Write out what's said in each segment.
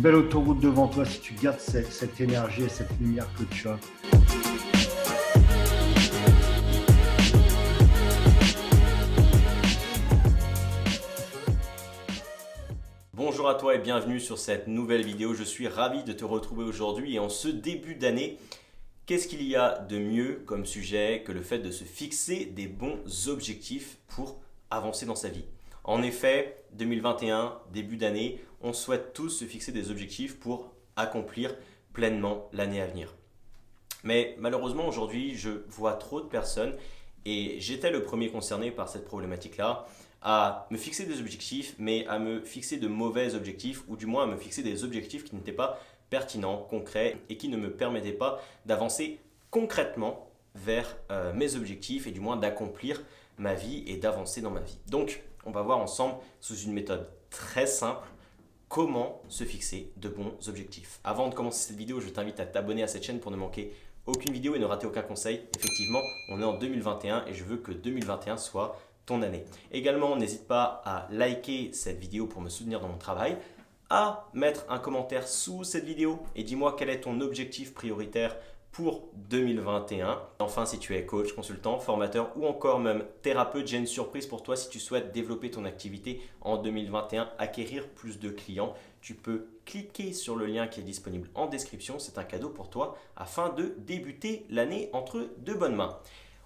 belle autoroute devant toi si tu gardes cette énergie et cette lumière que tu as. Bonjour à toi et bienvenue sur cette nouvelle vidéo. Je suis ravi de te retrouver aujourd'hui et en ce début d'année, qu'est-ce qu'il y a de mieux comme sujet que le fait de se fixer des bons objectifs pour avancer dans sa vie? En effet, 2021, début d'année, on souhaite tous se fixer des objectifs pour accomplir pleinement l'année à venir. Mais malheureusement aujourd'hui, je vois trop de personnes et j'étais le premier concerné par cette problématique-là, à me fixer des objectifs, mais à me fixer de mauvais objectifs, ou du moins à me fixer des objectifs qui n'étaient pas pertinents, concrets, et qui ne me permettaient pas d'avancer concrètement vers mes objectifs, et du moins d'accomplir ma vie et d'avancer dans ma vie. Donc, on va voir ensemble, sous une méthode très simple, comment se fixer de bons objectifs. Avant de commencer cette vidéo, je t'invite à t'abonner à cette chaîne pour ne manquer aucune vidéo et ne rater aucun conseil. Effectivement, on est en 2021 et je veux que 2021 soit ton année. Également, n'hésite pas à liker cette vidéo pour me soutenir dans mon travail, à mettre un commentaire sous cette vidéo et dis-moi quel est ton objectif prioritaire pour 2021. Enfin, si tu es coach, consultant, formateur ou encore même thérapeute, j'ai une surprise pour toi si tu souhaites développer ton activité en 2021, acquérir plus de clients. Tu peux cliquer sur le lien qui est disponible en description. C'est un cadeau pour toi afin de débuter l'année entre de bonnes mains.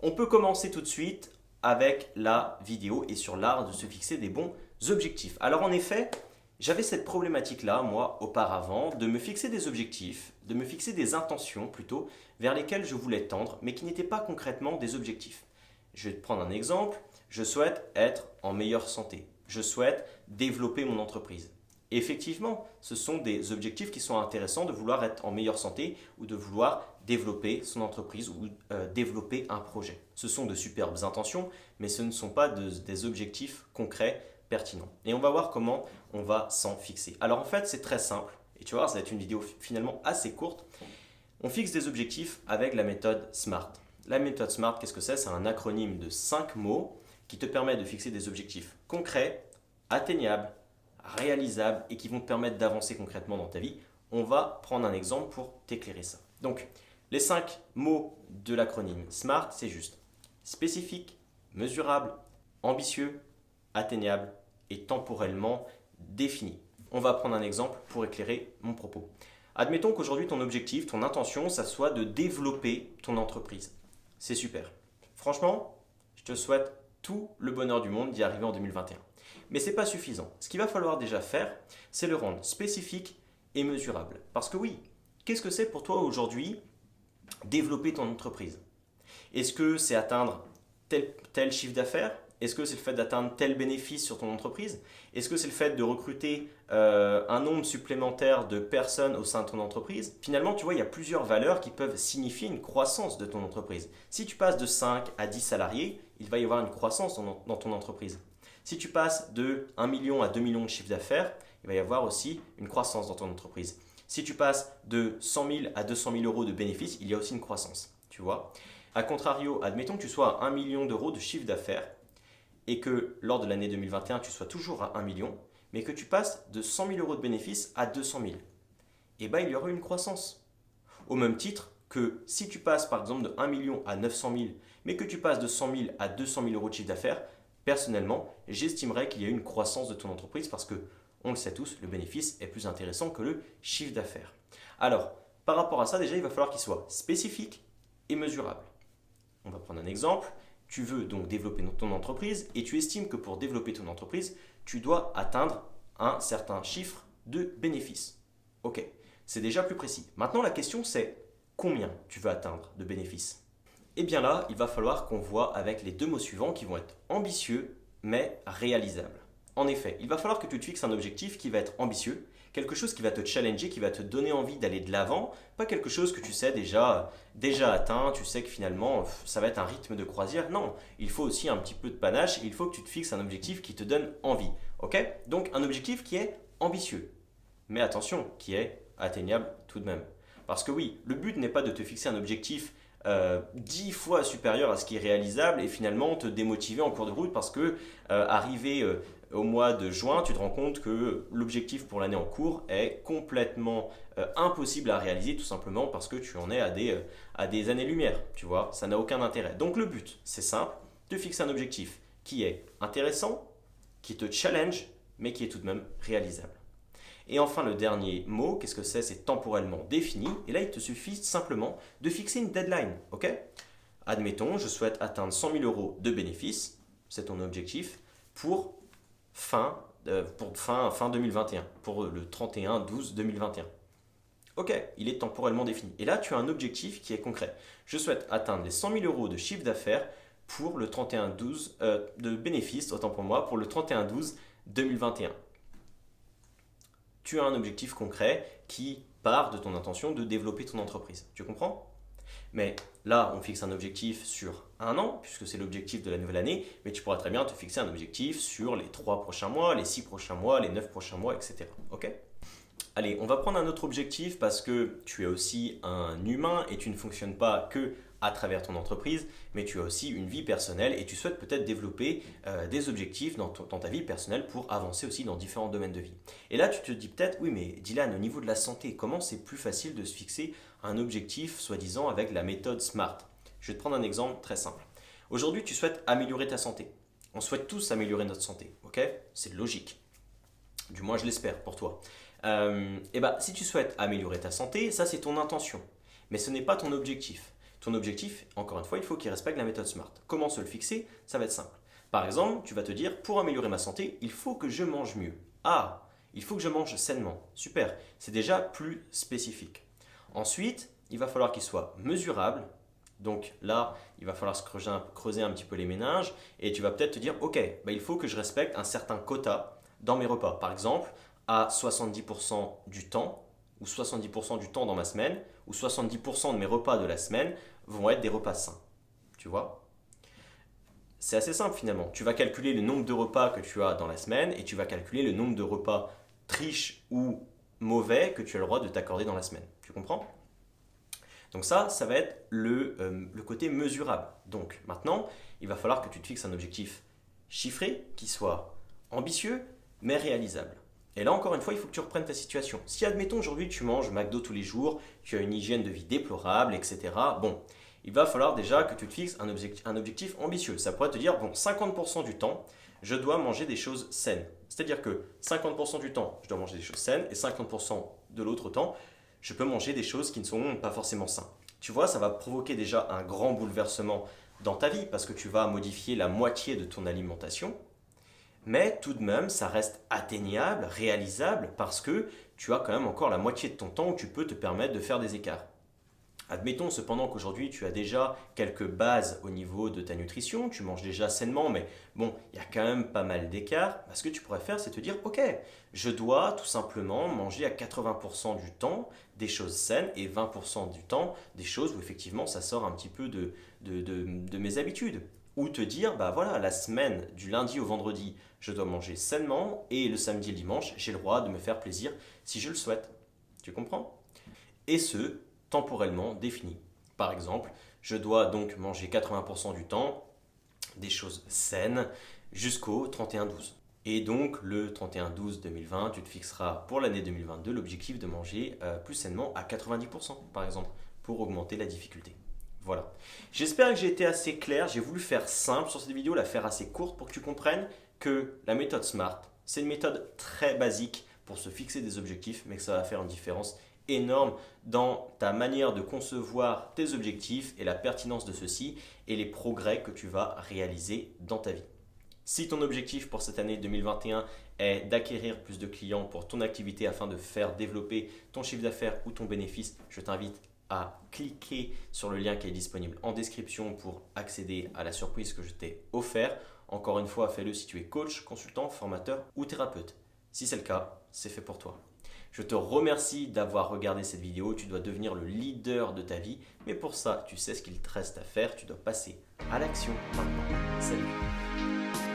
On peut commencer tout de suite avec la vidéo et sur l'art de se fixer des bons objectifs. Alors en effet, j'avais cette problématique-là, moi, auparavant, de me fixer des objectifs, de me fixer des intentions plutôt, vers lesquelles je voulais tendre, mais qui n'étaient pas concrètement des objectifs. Je vais te prendre un exemple. Je souhaite être en meilleure santé. Je souhaite développer mon entreprise. Effectivement, ce sont des objectifs qui sont intéressants de vouloir être en meilleure santé ou de vouloir développer son entreprise ou développer un projet. Ce sont de superbes intentions, mais ce ne sont pas des objectifs concrets, pertinents. Et on va voir comment on va s'en fixer. Alors en fait, c'est très simple. Et tu vas voir, ça va être une vidéo finalement assez courte. On fixe des objectifs avec la méthode SMART. La méthode SMART, qu'est-ce que c'est? C'est un acronyme de 5 mots qui te permet de fixer des objectifs concrets, atteignables, réalisables et qui vont te permettre d'avancer concrètement dans ta vie. On va prendre un exemple pour t'éclairer ça. Donc, les 5 mots de l'acronyme SMART, c'est juste spécifique, mesurable, ambitieux, atteignable et temporellement défini. On va prendre un exemple pour éclairer mon propos. Admettons qu'aujourd'hui, ton objectif, ton intention, ça soit de développer ton entreprise. C'est super. Franchement, je te souhaite tout le bonheur du monde d'y arriver en 2021. Mais ce n'est pas suffisant. Ce qu'il va falloir déjà faire, c'est le rendre spécifique et mesurable. Parce que oui, qu'est-ce que c'est pour toi aujourd'hui développer ton entreprise? Est-ce que c'est atteindre tel chiffre d'affaires? Est-ce que c'est le fait d'atteindre tel bénéfice sur ton entreprise? Est-ce que c'est le fait de recruter un nombre supplémentaire de personnes au sein de ton entreprise? Finalement, tu vois, il y a plusieurs valeurs qui peuvent signifier une croissance de ton entreprise. Si tu passes de 5 à 10 salariés, il va y avoir une croissance dans ton entreprise. Si tu passes de 1 million à 2 millions de chiffre d'affaires, il va y avoir aussi une croissance dans ton entreprise. Si tu passes de 100 000 à 200 000 euros de bénéfices, il y a aussi une croissance. Tu vois? A contrario, admettons que tu sois à 1 million d'euros de chiffre d'affaires et que lors de l'année 2021, tu sois toujours à 1 million, mais que tu passes de 100 000 euros de bénéfices à 200 000. Eh bien, il y aura une croissance. Au même titre que si tu passes par exemple de 1 million à 900 000, mais que tu passes de 100 000 à 200 000 euros de chiffre d'affaires, personnellement, j'estimerais qu'il y a une croissance de ton entreprise parce que, on le sait tous, le bénéfice est plus intéressant que le chiffre d'affaires. Alors, par rapport à ça, déjà, il va falloir qu'il soit spécifique et mesurable. On va prendre un exemple. Tu veux donc développer ton entreprise et tu estimes que pour développer ton entreprise, tu dois atteindre un certain chiffre de bénéfices. Ok, c'est déjà plus précis. Maintenant, la question c'est combien tu veux atteindre de bénéfices? Et bien là, il va falloir qu'on voit avec les deux mots suivants qui vont être ambitieux mais réalisables. En effet, il va falloir que tu te fixes un objectif qui va être ambitieux, quelque chose qui va te challenger, qui va te donner envie d'aller de l'avant, pas quelque chose que tu sais déjà atteint, tu sais que finalement ça va être un rythme de croisière. Non, il faut aussi un petit peu de panache et il faut que tu te fixes un objectif qui te donne envie. Ok? Donc un objectif qui est ambitieux, mais attention, qui est atteignable tout de même. Parce que oui, le but n'est pas de te fixer un objectif 10 fois supérieur à ce qui est réalisable et finalement te démotiver en cours de route parce que arriver au mois de juin, tu te rends compte que l'objectif pour l'année en cours est complètement impossible à réaliser tout simplement parce que tu en es à des années-lumière, tu vois, ça n'a aucun intérêt. Donc le but, c'est simple, de fixer un objectif qui est intéressant, qui te challenge, mais qui est tout de même réalisable. Et enfin, le dernier mot, qu'est-ce que c'est? C'est temporellement défini. Et là, il te suffit simplement de fixer une deadline, ok? Admettons, je souhaite atteindre 100 000 euros de bénéfices, c'est ton objectif, pour fin 2021, pour le 31/12/2021. Ok, il est temporellement défini. Et là, tu as un objectif qui est concret. Je souhaite atteindre les 100 000 euros de chiffre d'affaires pour le 31/12, de bénéfices, autant pour moi, pour le 31/12/2021. Tu as un objectif concret qui part de ton intention de développer ton entreprise. Tu comprends? Mais là, on fixe un objectif sur un an, puisque c'est l'objectif de la nouvelle année, mais tu pourras très bien te fixer un objectif sur les 3 prochains mois, les 6 prochains mois, les 9 prochains mois, etc. Ok? Allez, on va prendre un autre objectif parce que tu es aussi un humain et tu ne fonctionnes pas que à travers ton entreprise, mais tu as aussi une vie personnelle et tu souhaites peut-être développer des objectifs dans ta vie personnelle pour avancer aussi dans différents domaines de vie. Et là, tu te dis peut-être, oui, mais Dylan, au niveau de la santé, comment c'est plus facile de se fixer un objectif, soi-disant, avec la méthode SMART? Je vais te prendre un exemple très simple. Aujourd'hui, tu souhaites améliorer ta santé. On souhaite tous améliorer notre santé, ok? C'est logique. Du moins, je l'espère pour toi. Si tu souhaites améliorer ta santé, ça c'est ton intention. Mais ce n'est pas ton objectif. Ton objectif, encore une fois, il faut qu'il respecte la méthode SMART. Comment se le fixer? Ça va être simple. Par exemple, tu vas te dire, pour améliorer ma santé, il faut que je mange mieux. Ah, il faut que je mange sainement. Super, c'est déjà plus spécifique. Ensuite, il va falloir qu'il soit mesurable. Donc là, il va falloir se creuser un petit peu les méninges et tu vas peut-être te dire, ok, il faut que je respecte un certain quota dans mes repas. Par exemple, à 70% du temps, ou 70% du temps dans ma semaine, ou 70% de mes repas de la semaine vont être des repas sains. Tu vois? C'est assez simple finalement. Tu vas calculer le nombre de repas que tu as dans la semaine et tu vas calculer le nombre de repas triches ou mauvais que tu as le droit de t'accorder dans la semaine. Tu comprends? Donc ça va être le côté mesurable. Donc maintenant, il va falloir que tu te fixes un objectif chiffré qui soit ambitieux mais réalisable. Et là, encore une fois, il faut que tu reprennes ta situation. Si, admettons, aujourd'hui, tu manges McDo tous les jours, tu as une hygiène de vie déplorable, etc. Bon, il va falloir déjà que tu te fixes un objectif ambitieux. Ça pourrait te dire, bon, 50% du temps, je dois manger des choses saines. C'est-à-dire que 50% du temps, je dois manger des choses saines et 50% de l'autre temps, je peux manger des choses qui ne sont pas forcément saines. Tu vois, ça va provoquer déjà un grand bouleversement dans ta vie parce que tu vas modifier la moitié de ton alimentation. Mais tout de même, ça reste atteignable, réalisable, parce que tu as quand même encore la moitié de ton temps où tu peux te permettre de faire des écarts. Admettons cependant qu'aujourd'hui tu as déjà quelques bases au niveau de ta nutrition, tu manges déjà sainement, mais bon, il y a quand même pas mal d'écarts. Ce que tu pourrais faire, c'est te dire, ok, je dois tout simplement manger à 80% du temps des choses saines et 20% du temps des choses où effectivement ça sort un petit peu de mes habitudes. Ou te dire, voilà, la semaine du lundi au vendredi, je dois manger sainement et le samedi et le dimanche, j'ai le droit de me faire plaisir si je le souhaite. Tu comprends? Et ce, temporellement défini. Par exemple, je dois donc manger 80% du temps des choses saines jusqu'au 31/12. Et donc le 31/12/2020, tu te fixeras pour l'année 2022 l'objectif de manger plus sainement à 90% par exemple, pour augmenter la difficulté. Voilà. J'espère que j'ai été assez clair. J'ai voulu faire simple sur cette vidéo, la faire assez courte pour que tu comprennes que la méthode SMART, c'est une méthode très basique pour se fixer des objectifs, mais que ça va faire une différence énorme dans ta manière de concevoir tes objectifs et la pertinence de ceux-ci et les progrès que tu vas réaliser dans ta vie. Si ton objectif pour cette année 2021 est d'acquérir plus de clients pour ton activité afin de faire développer ton chiffre d'affaires ou ton bénéfice, je t'invite à cliquer sur le lien qui est disponible en description pour accéder à la surprise que je t'ai offerte. Encore une fois, fais-le si tu es coach, consultant, formateur ou thérapeute. Si c'est le cas, c'est fait pour toi. Je te remercie d'avoir regardé cette vidéo. Tu dois devenir le leader de ta vie. Mais pour ça, tu sais ce qu'il te reste à faire. Tu dois passer à l'action maintenant. Salut!